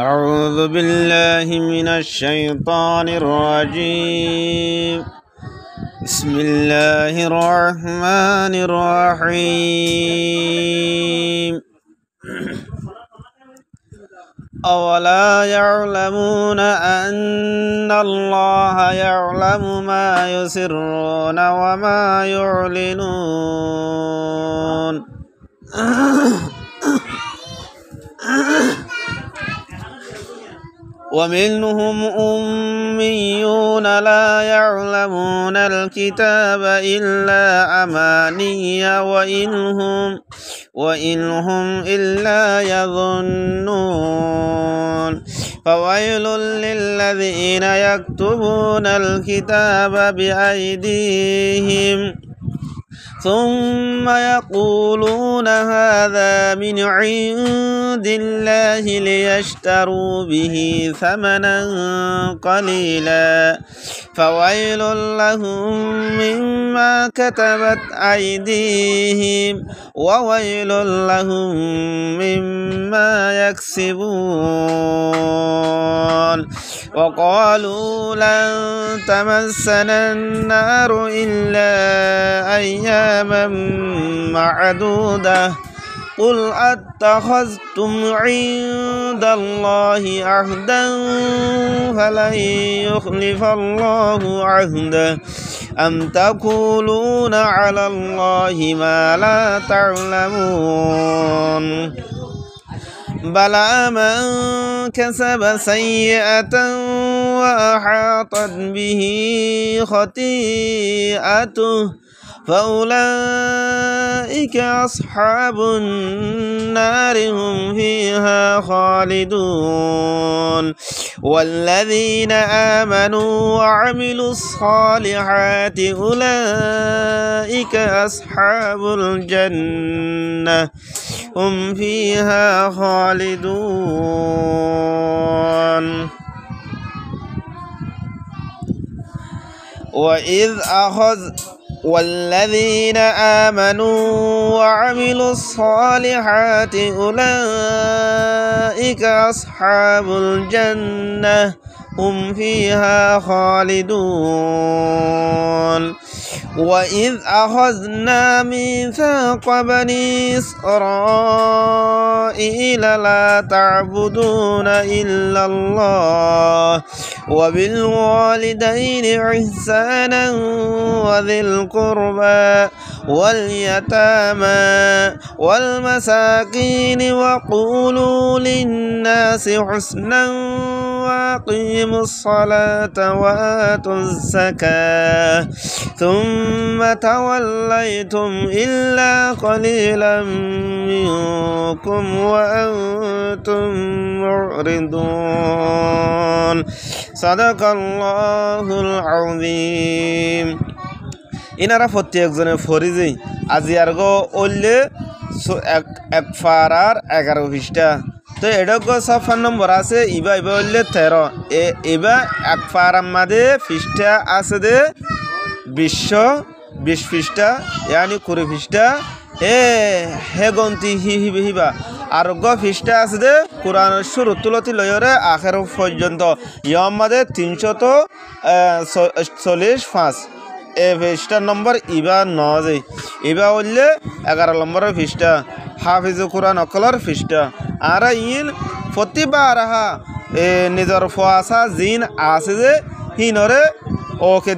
أعوذ بالله من الشيطان الرجيم. بسم الله الرحمن الرحيم. أولا يعلمون أن الله يعلم ما يسرون وما يعلنون. ومنهم أميون لا يعلمون الكتاب إلا أماني وإن هم إلا يظنون. فويل للذين يكتبون الكتاب بأيديهم ثم يقولون هذا من عند الله ليشتروا به ثمنا قليلا فويل لهم مما كتبت أيديهم وويل لهم مما يكسبون. وقالوا لن تمسنا النار إلا أياما معدودة قل أتخذتم عند الله عهدا فلن يخلف الله عهده أم تقولون على الله ما لا تعلمون. بلى من كسب سيئة وأحاطت به خطيئته فأولئك أصحاب النار هم فيها خالدون. والذين آمنوا وعملوا الصالحات أولئك أصحاب الجنة هم فيها خالدون. والذين آمنوا وعملوا الصالحات أولئك أصحاب الجنة هم فيها خالدون. وإذ أخذنا ميثاق بني إسرائيل لا تعبدون إلا الله وبالوالدين إحسانا وذي القربى واليتامى والمساكين وقولوا للناس حسنا وأقيموا الصلاة وآتوا الزكاة ثم توليتم إلا قليلا منكم وأنتم معرضون. صدق الله العظيم. ইনারা প্রত্যেকজনে ফরিজি আজিয়ারগো ওল্লে এক ফারার 11 পৃষ্ঠা তো এডগো সফা নম্বর আছে ইবা হইলে 13 এবা এক ফারার মাঝে পৃষ্ঠা আছে দে 20 পৃষ্ঠা यानी 20 পৃষ্ঠা হে গন্তি হিবা আর পৃষ্ঠা আছে দে কোরআনের শুরু তুলতি লয়রে আখের পর্যন্ত ইয়ার মাঝে 345 পৃষ্ঠা নম্বর ইবা নজে ইবা হইলে 11 নম্বরের পৃষ্ঠা হাফিজ কোরআন অকলর পৃষ্ঠা আর ইন প্রতিবার নিজের ফুয়াশা জিন আছে যে হিনরে ওকে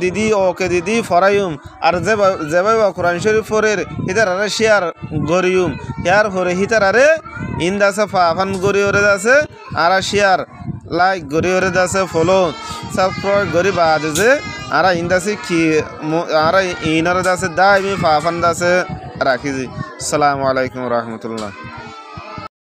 দিদি ফরাইম আর যেভাবে কোরআন শরীফ ফরের হিতারারে শেয়ার গরিয়ম ইয়ার ফরে হিতারারে ইন্দাসে ফাফান গরিয়রে আছে আর শেয়ার লাইক গরিয়রে আছে ফলো সাবস্ক্রাইব গরি বাদ যে আর ইন্দাসে কি আর ইনরে আছে দাইমি ফাফান দাসে রাখিজি। আসসালামু আলাইকুম ওয়া রাহমাতুল্লাহ।